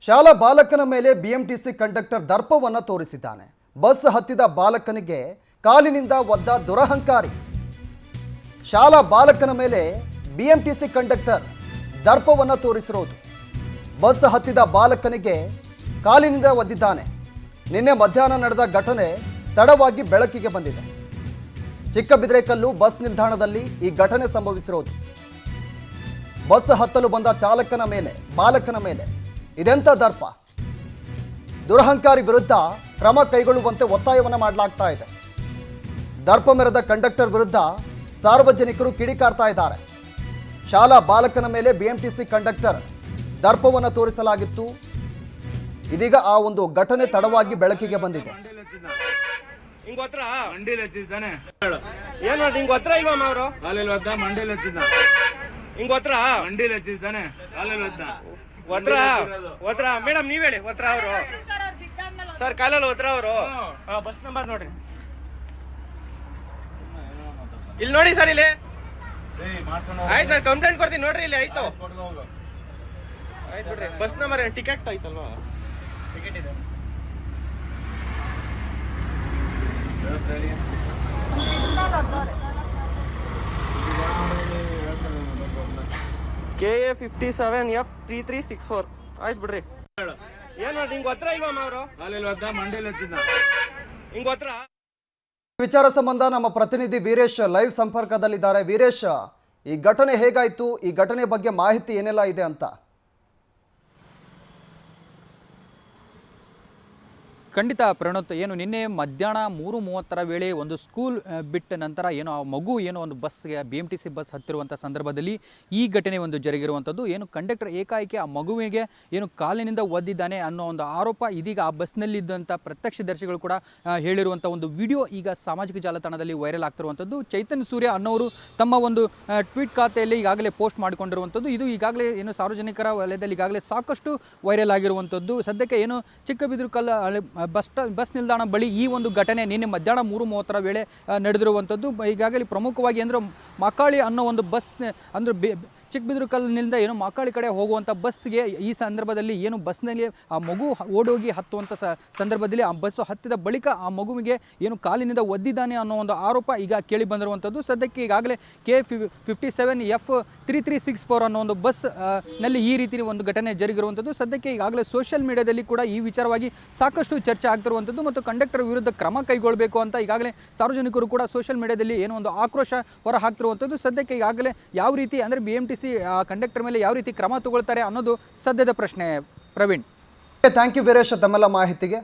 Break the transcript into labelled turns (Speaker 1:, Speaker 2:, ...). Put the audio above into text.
Speaker 1: ಶಾಲಾ ಬಾಲಕನ ಮೇಲೆ ಬಿಎಂಟಿಸಿ ಕಂಡಕ್ಟರ್ ದರ್ಪವನ್ನು ತೋರಿಸಿದ್ದಾನೆ. ಬಸ್ ಹತ್ತಿದ ಬಾಲಕನಿಗೆ ಕಾಲಿನಿಂದ ಒದ್ದ ದುರಹಂಕಾರಿ. ಶಾಲಾ ಬಾಲಕನ ಮೇಲೆ ಬಿಎಂಟಿಸಿ ಕಂಡಕ್ಟರ್ ದರ್ಪವನ್ನು ತೋರಿಸಿರೋದು. ಬಸ್ ಹತ್ತಿದ ಬಾಲಕನಿಗೆ ಕಾಲಿನಿಂದ ಒದ್ದಿದ್ದಾನೆ. ನಿನ್ನೆ ಮಧ್ಯಾಹ್ನ ನಡೆದ ಘಟನೆ ತಡವಾಗಿ ಬೆಳಕಿಗೆ ಬಂದಿದೆ. ಚಿಕ್ಕಬಿದ್ರೇಕಲ್ಲು ಬಸ್ ನಿಲ್ದಾಣದಲ್ಲಿ ಈ ಘಟನೆ ಸಂಭವಿಸಿರೋದು. ಬಸ್ ಹತ್ತಲು ಬಂದ ಚಾಲಕನ ಮೇಲೆ ಬಾಲಕನ ಮೇಲೆ ಇದೆಂಥ ದರ್ಪ. ದುರಹಂಕಾರಿ ವಿರುದ್ಧ ಕ್ರಮ ಕೈಗೊಳ್ಳುವಂತೆ ಒತ್ತಾಯವನ್ನು ಮಾಡಲಾಗ್ತಾ ಇದೆ. ದರ್ಪ ಮೆರೆದ ಕಂಡಕ್ಟರ್ ವಿರುದ್ಧ ಸಾರ್ವಜನಿಕರು ಕಿಡಿಕಾರ್ತಾ ಇದ್ದಾರೆ. ಶಾಲಾ ಬಾಲಕನ ಮೇಲೆ ಬಿಎಂಟಿಸಿ ಕಂಡಕ್ಟರ್ ದರ್ಪವನ್ನು ತೋರಿಸಲಾಗಿತ್ತು. ಇದೀಗ ಆ ಒಂದು ಘಟನೆ ತಡವಾಗಿ ಬೆಳಕಿಗೆ ಬಂದಿದೆ.
Speaker 2: ಮೇಡಮ್ ನೀವ್ ಹೇಳಿ ಒತ್ರ ಅವರು ಸರ್ ಕಾಲಲ್ಲಿ ಒತ್ರ ಅವರು ಬಸ್ ನಂಬರ್ ನೋಡ್ರಿ ಇಲ್ಲಿ ನೋಡಿ ಸರ್ ಇಲ್ಲಿ ಆಯ್ತು ನಾನು ಕಂಪ್ಲೇಂಟ್ ಕೊಡ್ತೀನಿ ನೋಡ್ರಿ ಇಲ್ಲಿ ಆಯ್ತು ಆಯ್ತು ಬಿಡ್ರಿ ಬಸ್ ನಂಬರ್ ಟಿಕೆಟ್ ಆಯ್ತಲ್ವಾ ಟಿಕೆಟ್ ಇದೆ KA 57F3364 ಆಯ್ತು ಬಿಡ್ರಿ ಏನು ನಿಂಗೆ ಒತ್ರ ಇಲ್ವಾ ಅವರು ಹಿಂಗೆ ಒತ್ರ.
Speaker 1: ವಿಚಾರ ಸಂಬಂಧ ನಮ್ಮ ಪ್ರತಿನಿಧಿ ವೀರೇಶ್ ಲೈವ್ ಸಂಪರ್ಕದಲ್ಲಿದ್ದಾರೆ. ವೀರೇಶ್, ಈ ಘಟನೆ ಹೇಗಾಯ್ತು, ಈ ಘಟನೆ ಬಗ್ಗೆ ಮಾಹಿತಿ ಏನೆಲ್ಲ ಇದೆ ಅಂತ?
Speaker 3: ಖಂಡಿತ ಪ್ರಣೋತ್, ಏನು ನಿನ್ನೆ ಮಧ್ಯಾಹ್ನ 3:30 ವೇಳೆ ಒಂದು ಸ್ಕೂಲ್ ಬಿಟ್ಟ ನಂತರ ಏನು ಆ ಮಗು ಏನೋ ಒಂದು ಬಸ್ಗೆ BMTC ಬಸ್ ಹತ್ತಿರುವಂಥ ಸಂದರ್ಭದಲ್ಲಿ ಈ ಘಟನೆ ಒಂದು ಜರುಗಿರುವಂಥದ್ದು. ಏನು ಕಂಡಕ್ಟರ್ ಏಕಾಏಕಿ ಆ ಮಗುವಿಗೆ ಏನು ಕಾಲಿನಿಂದ ಒದ್ದಿದ್ದಾನೆ ಅನ್ನೋ ಒಂದು ಆರೋಪ ಇದೀಗ ಆ ಬಸ್ನಲ್ಲಿದ್ದಂಥ ಪ್ರತ್ಯಕ್ಷದರ್ಶಿಗಳು ಕೂಡ ಹೇಳಿರುವಂಥ ಒಂದು ವಿಡಿಯೋ ಈಗ ಸಾಮಾಜಿಕ ಜಾಲತಾಣದಲ್ಲಿ ವೈರಲ್ ಆಗ್ತಿರುವಂಥದ್ದು. ಚೈತನ್ಯ ಸೂರ್ಯ ಅನ್ನೋರು ತಮ್ಮ ಒಂದು ಟ್ವೀಟ್ ಖಾತೆಯಲ್ಲಿ ಈಗಾಗಲೇ ಪೋಸ್ಟ್ ಮಾಡಿಕೊಂಡಿರುವಂಥದ್ದು. ಇದು ಈಗಾಗಲೇ ಏನು ಸಾರ್ವಜನಿಕರ ವಲಯದಲ್ಲಿ ಈಗಾಗಲೇ ಸಾಕಷ್ಟು ವೈರಲ್ ಆಗಿರುವಂಥದ್ದು. ಸದ್ಯಕ್ಕೆ ಏನು ಚಿಕ್ಕಬಿದ್ರೇಕಲ್ಲು ಬಸ್ ನಿಲ್ದಾಣ ಬಳಿ ಈ ಒಂದು ಘಟನೆ ನಿನ್ನೆ ಮಧ್ಯಾಹ್ನ 3:30 ವೇಳೆ ನಡೆದಿರುವಂಥದ್ದು. ಈಗಾಗಲೇ ಪ್ರಮುಖವಾಗಿ ಅಂದರೆ ಮಕಾಳಿ ಅನ್ನೋ ಒಂದು ಬಸ್ ಅಂದರೆ ಚಿಕ್ಕಬಿದ್ರೇಕಲ್ಲಿನಿಂದ ಏನು ಮಕಾಳಿ ಕಡೆ ಹೋಗುವಂಥ ಬಸ್ಗೆ ಈ ಸಂದರ್ಭದಲ್ಲಿ ಏನು ಬಸ್ನಲ್ಲಿ ಆ ಮಗು ಓಡೋಗಿ ಹತ್ತುವಂಥ ಸಂದರ್ಭದಲ್ಲಿ ಆ ಬಸ್ಸು ಹತ್ತಿದ ಬಳಿಕ ಆ ಮಗುವಿಗೆ ಏನು ಕಾಲಿನಿಂದ ಒದ್ದಿದ್ದಾನೆ ಅನ್ನೋ ಒಂದು ಆರೋಪ ಈಗ ಕೇಳಿ ಬಂದಿರುವಂಥದ್ದು. ಸದ್ಯಕ್ಕೆ ಈಗಾಗಲೇ KA 57F3364 ಅನ್ನೋ ಒಂದು ಬಸ್ ನಲ್ಲಿ ಈ ರೀತಿ ಒಂದು ಘಟನೆ ಜರುಗಿರುವಂಥದ್ದು. ಸದ್ಯಕ್ಕೆ ಈಗಾಗಲೇ ಸೋಷಿಯಲ್ ಮೀಡಿಯಾದಲ್ಲಿ ಕೂಡ ಈ ವಿಚಾರವಾಗಿ ಸಾಕಷ್ಟು ಚರ್ಚೆ ಆಗ್ತಿರುವಂಥದ್ದು ಮತ್ತು ಕಂಡಕ್ಟರ್ ವಿರುದ್ಧ ಕ್ರಮ ಕೈಗೊಳ್ಳಬೇಕು ಅಂತ ಈಗಾಗಲೇ ಸಾರ್ವಜನಿಕರು ಕೂಡ ಸೋಷಿಯಲ್ ಮೀಡಿಯಾದಲ್ಲಿ ಏನೋ ಒಂದು ಆಕ್ರೋಶ ಹೊರ ಹಾಕ್ತಿರುವಂಥದ್ದು. ಸದ್ಯಕ್ಕೆ ಈಗಾಗಲೇ ಯಾವ ರೀತಿ ಅಂದರೆ BMTC ಕಂಡಕ್ಟರ್ ಮೇಲೆ ಯಾವ ರೀತಿ ಕ್ರಮ ತಗೊಳ್ತಾರೆ ಅನ್ನೋದು ಸದ್ಯದ ಪ್ರಶ್ನೆ. ಪ್ರವೀಣ್,
Speaker 1: ಥ್ಯಾಂಕ್ ಯು ವೀರೇಶ್ ತಮ್ಮೆಲ್ಲ ಮಾಹಿತಿಗೆ.